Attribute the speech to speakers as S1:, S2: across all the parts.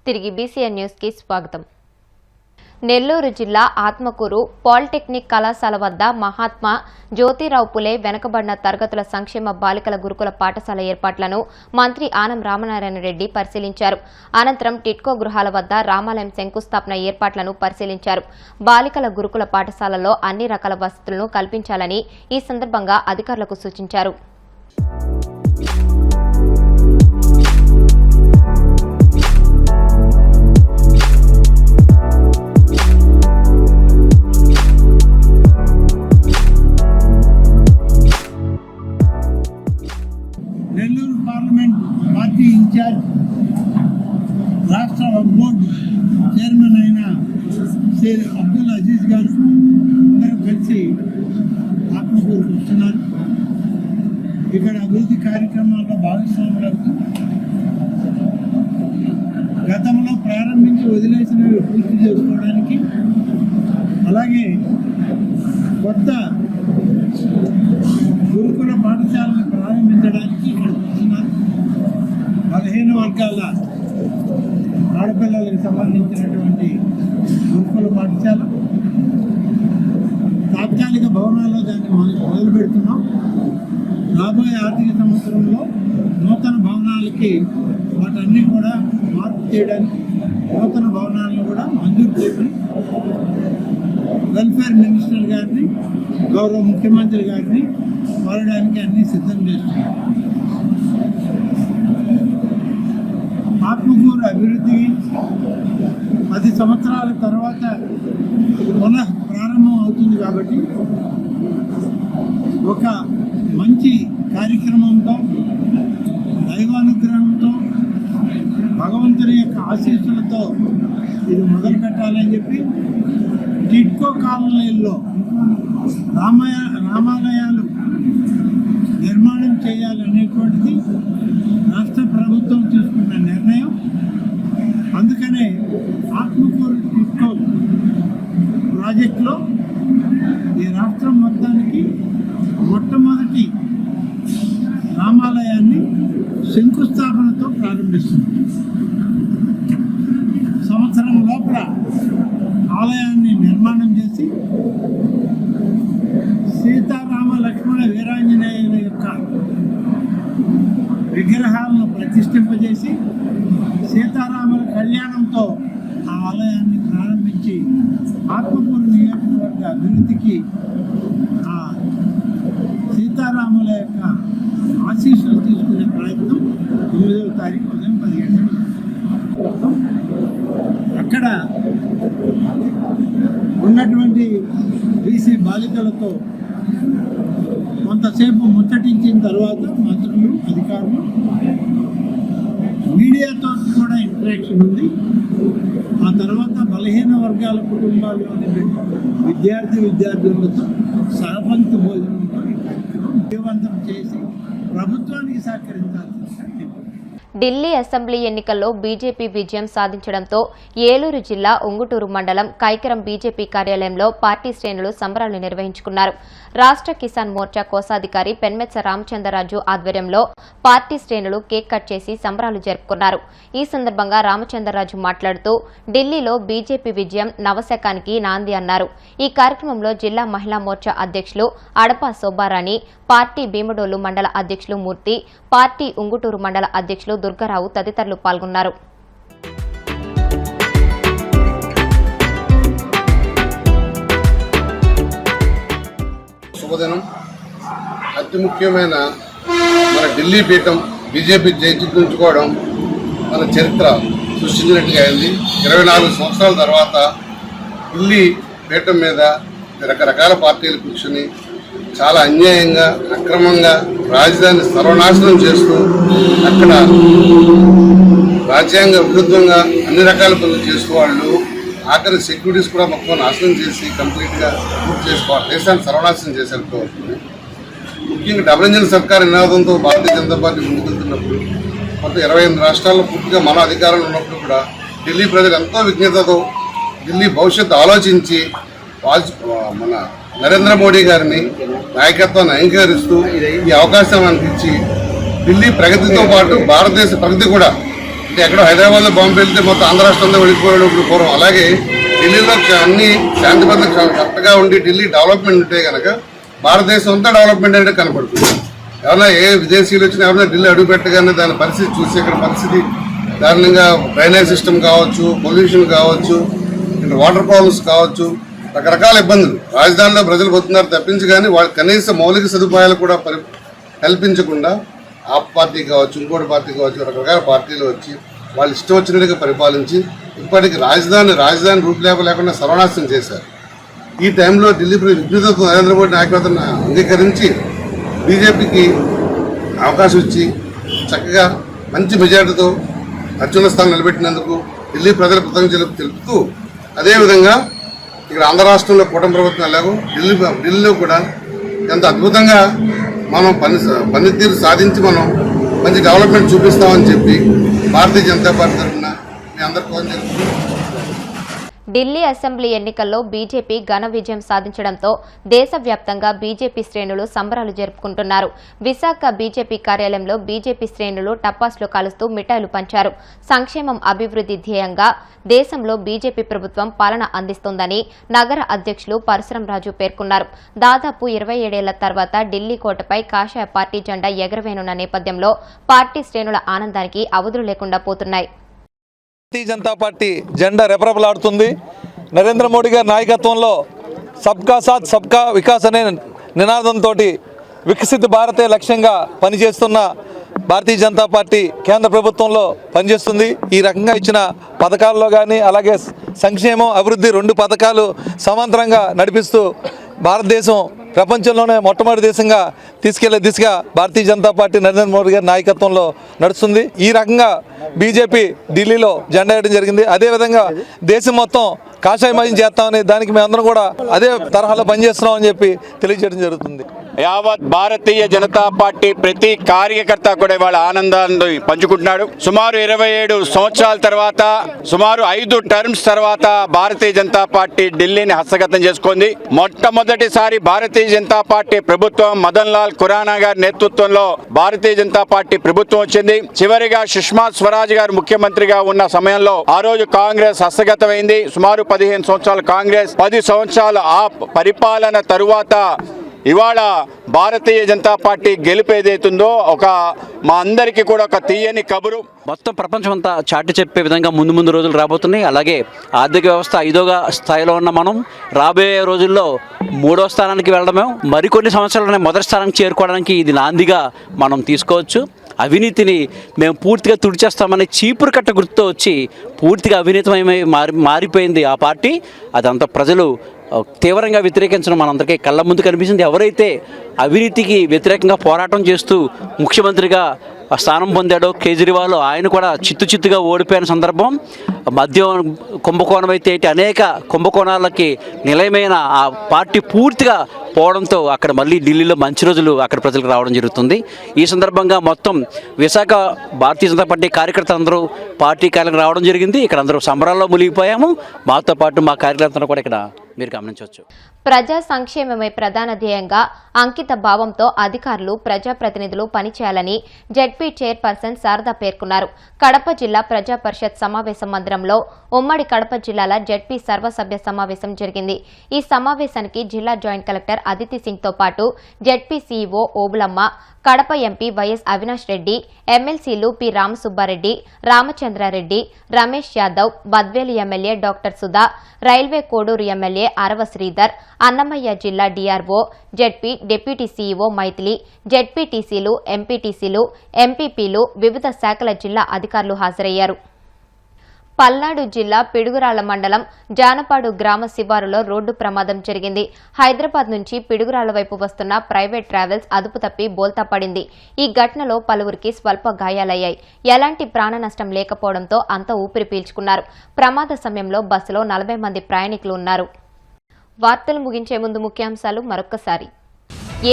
S1: తిరిగి BCN news కి స్వాగతం. నెల్లూరు జిల్లా ఆత్మకూరు పాలిటెక్నిక్ కళాశాల వద్ద మహాత్మా జ్యోతిరావు పులే వెనుకబడిన తరగతుల సంక్షేమ బాలికల గురుకుల పాఠశాల ఏర్పాట్లను మంత్రి ఆనం రామనారాయణ రెడ్డి పరిశీలించారు. అనంతరం టిట్కో గృహాల వద్ద రామాలయం శంకుస్థాపన ఏర్పాట్లను పరిశీలించారు. బాలికల గురుకుల పాఠశాలలో అన్ని రకాల వసతులను కల్పించాలని ఈ సందర్భంగా అధికారులకు సూచించారు.
S2: నెల్లూరు పార్లమెంట్ పార్టీ ఇన్ఛార్జ్ రాష్ట్ర వక్ఫ్ బోర్డు చైర్మన్ అయిన శ్రీ అబ్దుల్ అజీజ్ గారు అందరూ కలిసి ఆత్మకూరుకు వస్తున్నారు. ఇక్కడ అభివృద్ధి కార్యక్రమాల్లో భాగస్వాములకు గతంలో ప్రారంభించి వదిలేసినవి పూర్తి చేసుకోవడానికి, అలాగే కొత్త గురుకుల పాఠశాలను ప్రారంభించడానికి ఇక్కడ వస్తున్నారు. బలహీన వర్గాల ఆడపిల్లలకు సంబంధించినటువంటి గురుకుల పాఠశాల తాత్కాలిక భవనాల్లో దాన్ని మొదలు పెడుతున్నాం. రాబోయే ఆర్థిక సంవత్సరంలో నూతన భవనాలకి వాటన్నీ కూడా మార్పు చేయడానికి నూతన భవనాలను కూడా మంజూరు చేసి వెల్ఫేర్ మినిస్టర్ గారిని, గౌరవ ముఖ్యమంత్రి గారిని కోరడానికి అన్ని సిద్ధం చేస్తున్నారు. ఆత్మకూరు అభివృద్ధి 10 సంవత్సరాల తర్వాత పునః ప్రారంభం అవుతుంది కాబట్టి ఒక మంచి కార్యక్రమంతో, దైవానుగ్రహంతో, భగవంతుని యొక్క ఆశీస్సులతో ఇది మొదలు పెట్టాలని చెప్పి టిట్కో కాలనీల్లో రామాలయాలు నిర్మాణం చేయాలనేటువంటిది రాష్ట్ర ప్రభుత్వం తీసుకున్న నిర్ణయం. అందుకనే ఆత్మకూరు టిట్కో ప్రాజెక్టులో ఈ రాష్ట్రం మొత్తానికి మొట్టమొదటి రామాలయాన్ని శంకుస్థాపనతో ప్రారంభిస్తుంది. సంవత్సరం లోపల ఆలయాన్ని నిర్మాణం చేసి సీతారామ లక్ష్మణ వీరాంజనేయుల యొక్క విగ్రహాలను ప్రతిష్ఠింపజేసి సీతారాముల కళ్యాణంతో ఆ ఆలయాన్ని ప్రారంభించి ఆత్మకూరు నియోజకవర్గ అభివృద్ధికి ఆ సీతారాముల యొక్క ఆశీస్సులు తీసుకునే ప్రయత్నం 9వ తారీఖు ఉదయం 10 గంటలకు. అక్కడ ఉన్నటువంటి బీసీ బాలికలతో కొంతసేపు ముచ్చటించిన తర్వాత మంత్రులు, అధికారులు, మీడియాతో కూడా ఇంటరాక్షన్ ఉంది. ఆ తర్వాత బలహీన వర్గాల కుటుంబాల్లోని విద్యార్థులతో సహపంక్తి భోజనంతో ఈ కార్యక్రమం విజయవంతం చేసి ప్రభుత్వానికి సహకరించాల్సిందిగా.
S1: ఢిల్లీ అసెంబ్లీ ఎన్నికల్లో బీజేపీ విజయం సాధించడంతో ఏలూరు జిల్లా ఉంగుటూరు మండలం కైకరం బీజేపీ కార్యాలయంలో పార్టీ శ్రేణులు సంబరాలు నిర్వహించుకున్నారు. రాష్ట్ర కిసాన్ మోర్చా కోశాధికారి పెన్మెత్స రామచంద్రరాజు ఆధ్వర్యంలో పార్టీ శ్రేణులు కేక్ కట్ చేసి సంబరాలు జరుపుకున్నారు. ఈ సందర్భంగా రామచంద్రరాజు మాట్లాడుతూ ఢిల్లీలో బీజేపీ విజయం నవశకానికి నాంది అన్నారు. ఈ కార్యక్రమంలో జిల్లా మహిళా మోర్చా అధ్యక్షులు అడపా శోభారాణి, పార్టీ భీమడోలు మండల అధ్యక్షులు మూర్తి, పార్టీ ఉంగుటూరు మండల అధ్యక్షులు దుర్గారావు తదితరులు పాల్గొన్నారు.
S3: శుభదినం. అతి ముఖ్యమైన మన ఢిల్లీ పీఠం బీజేపీ జయించుకోవడం మన చరిత్ర సృష్టించినట్టుగా అయింది. 24 సంవత్సరాల తర్వాత ఢిల్లీ పీఠం మీద రకరకాల పార్టీలు కూర్చుని చాలా అన్యాయంగా, అక్రమంగా రాజధాని సర్వనాశనం చేస్తూ అక్కడ రాజ్యాంగ విరుద్ధంగా అన్ని రకాల పనులు చేస్తూ వాళ్ళు ఆఖరి సెక్యూరిటీస్ కూడా మొత్తం నాశనం చేసి కంప్లీట్గా పూర్తి చేసుకోవాలి, దేశాన్ని సర్వనాశనం చేశారు. ముఖ్యంగా డబుల్ ఇంజిన్ సర్కార్ నినాదంతో భారతీయ జనతా పార్టీ ముందుకెళ్తున్నప్పుడు మొత్తం 28 రాష్ట్రాల్లో పూర్తిగా మన అధికారంలో ఉన్నప్పుడు కూడా ఢిల్లీ ప్రజలు ఎంతో విజ్ఞతతో ఢిల్లీ భవిష్యత్తు ఆలోచించి మన నరేంద్ర మోడీ గారిని నాయకత్వాన్ని అంగీకరిస్తూ ఈ అవకాశం మనకి ఇచ్చి ఢిల్లీ ప్రగతితో పాటు భారతదేశ ప్రగతి కూడా అంటే ఎక్కడో హైదరాబాద్లో బాంబు వెళ్తే మొత్తం ఆంధ్ర రాష్ట్రంలో వెళ్ళిపోయాడు ఇప్పుడు పూర్వం. అలాగే ఢిల్లీలో అన్ని శాంతి భద్రత కరెక్ట్గా ఉండి ఢిల్లీ డెవలప్మెంట్ ఉంటే కనుక భారతదేశం అంతా డెవలప్మెంట్ అంటే కనపడుతుంది. ఎవరైనా ఏ విదేశీయులు వచ్చినా ఎవరైనా ఢిల్లీ అడుగు పెట్టగానే దాని పరిస్థితి చూసి ఇక్కడ పరిస్థితి దారుణంగా డ్రైనేజ్ సిస్టమ్ కావచ్చు, పొల్యూషన్ కావచ్చు, వాటర్ ప్రాబ్లమ్స్ కావచ్చు, రకరకాల ఇబ్బందులు రాజధానిలో ప్రజలు పోతున్నారు తప్పించి కానీ వాళ్ళ కనీస మౌలిక సదుపాయాలు కూడా కల్పించకుండా ఆ పార్టీ కావచ్చు, ఇంకోటి పార్టీ కావచ్చు, రకరకాల పార్టీలు వచ్చి వాళ్ళు ఇష్టం వచ్చినట్టుగా పరిపాలించి ఇప్పటికి రాజధాని రూపురేఖ లేకుండా సర్వనాశనం చేశారు. ఈ టైంలో ఢిల్లీ విజ్ఞతతో నరేంద్ర మోడీ నాయకత్వాన్ని అంగీకరించి బీజేపీకి అవకాశం ఇచ్చి చక్కగా మంచి మెజార్టీతో అత్యున్నత స్థానం నిలబెట్టినందుకు ఢిల్లీ ప్రజల కృతజ్ఞతలు తెలుపుతూ, అదేవిధంగా ఇక్కడ ఆంధ్ర రాష్ట్రంలో కూటమి ప్రభుత్వం ఎలాగో ఢిల్లీలో కూడా ఎంత అద్భుతంగా మనం పనితీరు సాధించి మనం మంచి డెవలప్మెంట్ చూపిస్తామని చెప్పి భారతీయ జనతా పార్టీ తరఫున మీ అందరికీ ఫోన్ చేస్తున్నాను.
S1: ఢిల్లీ అసెంబ్లీ ఎన్నికల్లో బీజేపీ ఘన విజయం సాధించడంతో దేశవ్యాప్తంగా బీజేపీ శ్రేణులు సంబరాలు జరుపుకుంటున్నారు. విశాఖ బీజేపీ కార్యాలయంలో బీజేపీ శ్రేణులు టపాసులు కాలుస్తూ మిఠాయిలు పంచారు. సంక్షేమం అభివృద్ధి ధ్యేయంగా దేశంలో బీజేపీ ప్రభుత్వం పాలన అందిస్తోందని నగర అధ్యక్షులు పరశురామరాజు పేర్కొన్నారు. దాదాపు 27 ఏళ్ల తర్వాత ఢిల్లీ కోటపై కాషాయ పార్టీ జెండా ఎగరవేనున్న నేపథ్యంలో పార్టీ శ్రేణుల ఆనందానికి అవధులు లేకుండా పోతున్నాయి.
S4: భారతీయ జనతా పార్టీ జెండా రెపరెపలాడుతుంది. నరేంద్ర మోడీ గారి నాయకత్వంలో సబ్కా సాత్ సబ్కా వికాస్ అనే నినాదంతో వికసిత భారతే లక్ష్యంగా పనిచేస్తున్న భారతీయ జనతా పార్టీ కేంద్ర ప్రభుత్వంలో పనిచేస్తుంది. ఈ రకంగా ఇచ్చిన పథకాల్లో కానీ అలాగే సంక్షేమం అభివృద్ధి 2 పథకాలు సమాంతరంగా నడిపిస్తూ భారతదేశం ప్రపంచంలోనే మొట్టమొదటి దేశంగా తీసుకెళ్లే దిశగా భారతీయ జనతా పార్టీ నరేంద్ర మోడీ గారి నాయకత్వంలో నడుస్తుంది. ఈ రకంగా బీజేపీ ఢిల్లీలో జెండా వేయడం జరిగింది. అదేవిధంగా దేశం మొత్తం కాషాయమయం చేస్తామని దానికి మేమందరం కూడా అదే తరహాలో పనిచేస్తున్నామని చెప్పి తెలియజేయడం జరుగుతుంది.
S5: యావత్ భారతీయ జనతా పార్టీ ప్రతి కార్యకర్త కూడా వాళ్ళ ఆనందాన్ని పంచుకుంటున్నాడు. సుమారు 27 సంవత్సరాల తర్వాత, సుమారు 5 టర్మ్స్ తర్వాత భారతీయ జనతా పార్టీ ఢిల్లీని హస్తగతం చేసుకుంది. మొట్టమొదటిసారి భారతీయ జనతా పార్టీ ప్రభుత్వం మదన్ లాల్ ఖురానా గారి నేతృత్వంలో భారతీయ జనతా పార్టీ ప్రభుత్వం వచ్చింది. చివరిగా సుష్మా స్వరాజ్ గారు ముఖ్యమంత్రిగా ఉన్న సమయంలో ఆ రోజు కాంగ్రెస్ హస్తగతమైంది. సుమారు 15 సంవత్సరాలు కాంగ్రెస్, 10 సంవత్సరాలు ఆ పరిపాలన తరువాత ఇవాళ భారతీయ జనతా పార్టీ గెలుపు ఏదైతుందో మా అందరికీ కూడా ఒక తీయని కబురు.
S6: మొత్తం ప్రపంచం అంతా చాటి చెప్పే విధంగా ముందు రోజులు రాబోతున్నాయి. అలాగే ఆర్థిక వ్యవస్థ 5వ స్థాయిలో ఉన్న మనం రాబోయే రోజుల్లో 3వ స్థానానికి వెళ్ళడమే, మరికొన్ని సంవత్సరాలనే మొదటి స్థానానికి చేరుకోవడానికి ఇది నాందిగా మనం తీసుకోవచ్చు. అవినీతిని మేము పూర్తిగా తుడిచేస్తామని చీపురు కట్ట గుర్తుతో వచ్చి పూర్తిగా అవినీతిమయమై మారిపోయింది ఆ పార్టీ. అదంతా ప్రజలు తీవ్రంగా వ్యతిరేకించడం మనందరికీ కళ్ళ ముందు కనిపిస్తుంది. ఎవరైతే అవినీతికి వ్యతిరేకంగా పోరాటం చేస్తూ ముఖ్యమంత్రిగా స్థానం పొందాడో కేజ్రీవాల్, ఆయన కూడా చిత్తుగా ఓడిపోయిన సందర్భం. మద్యం కుంభకోణం అయితే అనేక కుంభకోణాలకి నిలయమైన ఆ పార్టీ పూర్తిగా పోవడంతో అక్కడ మళ్ళీ ఢిల్లీలో మంచి రోజులు అక్కడ ప్రజలకు రావడం జరుగుతుంది. ఈ సందర్భంగా మొత్తం విశాఖ భారతీయ జనతా పార్టీ కార్యకర్తలందరూ పార్టీ కార్యాలయం రావడం జరిగింది. ఇక్కడ అందరూ సంబరాల్లో మునిగిపోయాము. మాతో పాటు మా కార్యకర్తలు కూడా ఇక్కడ మీరు గమనించవచ్చు.
S1: ప్రజా సంక్షేమమే ప్రధాన ధ్యేయంగా అంకిత భావంతో అధికారులు ప్రజాప్రతినిధులు పనిచేయాలని జెడ్పీ చైర్పర్సన్ శారద పేర్కొన్నారు. కడప జిల్లా ప్రజా పరిషత్ సమావేశ మందిరంలో ఉమ్మడి కడప జిల్లాల జెడ్పీ సర్వసభ్య సమావేశం జరిగింది. ఈ సమావేశానికి జిల్లా జాయింట్ కలెక్టర్ అదితి సింగ్ తో పాటు ZP CEO Obulamma, Kadapa MP YS Avinash Reddy, ఎమ్మెల్సీలు P Ramasubbareddy, Ramachandrareddy, Ramesh Yadav, Badvel MLA doctor Sudha, railway Koduru MLA Arava Sridhar, Annamayya జిల్లా DRO, ZP deputy CEO Maithili, జెడ్పీటీసీలు, ఎంపీటీసీలు, ఎంపీపీలు, వివిధ శాఖల జిల్లా అధికారులు హాజరయ్యారు. పల్నాడు జిల్లా పిడుగురాళ్ల మండలం జానపాడు గ్రామ శివారులో రోడ్డు ప్రమాదం జరిగింది. హైదరాబాద్ నుంచి పిడుగురాళ్ల వైపు వస్తున్న ప్రైవేట్ ట్రావెల్స్ అదుపు తప్పి బోల్తా పడింది. ఈ ఘటనలో పలువురికి స్వల్ప గాయాలయ్యాయి. ఎలాంటి ప్రాణ నష్టం లేకపోవడంతో అంతా ఊపిరి పీల్చుకున్నారు. ప్రమాద సమయంలో బస్సులో 40 మంది ప్రయాణికులు ఉన్నారు. వార్తలు ముగించే ముందు ముఖ్యాంశాలు మరొక్కసారి.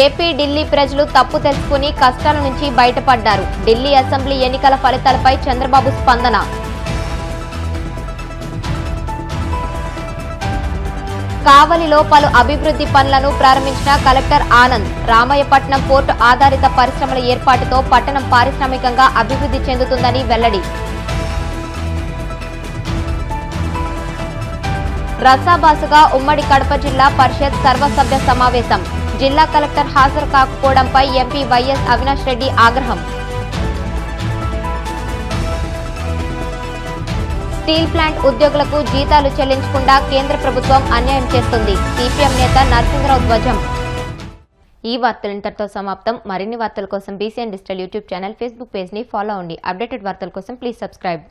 S1: ఏపీ ఢిల్లీ ప్రజలు తప్పు తెలుసుకుని కష్టాల నుంచి బయటపడ్డారు. ఢిల్లీ అసెంబ్లీ ఎన్నికల ఫలితాలపై చంద్రబాబు స్పందన. కావలిలో పలు అభివృద్ధి పనులను ప్రారంభించిన కలెక్టర్ ఆనంద్. రామయ్యపట్నం పోర్టు ఆధారిత పరిశ్రమల ఏర్పాటుతో పట్టణం పారిశ్రామికంగా అభివృద్ధి చెందుతుందని వెల్లడి. రసాబాసుగా ఉమ్మడి కడప జిల్లా పరిషత్ సర్వసభ్య సమావేశం. జిల్లా కలెక్టర్ హాజరు కాకపోవడంపై ఎంపీ వైఎస్ అవినాష్ రెడ్డి ఆగ్రహం. స్టీల్ ప్లాంట్ ఉద్యోగులకు జీతాలు చెల్లించకుండా కేంద్ర ప్రభుత్వం అన్యాయం చేస్తుంది. సిపిఎం నేత నరసింహరావు ధ్వజం. ఈ వార్తలు ఇంతటితో సమాప్తం. మరిన్ని వార్తల కోసం BCN digital YouTube channel, Facebook page ని ఫాలో అవ్వండి. అప్డేటెడ్ వార్తల కోసం ప్లీజ్ సబ్స్క్రైబ్.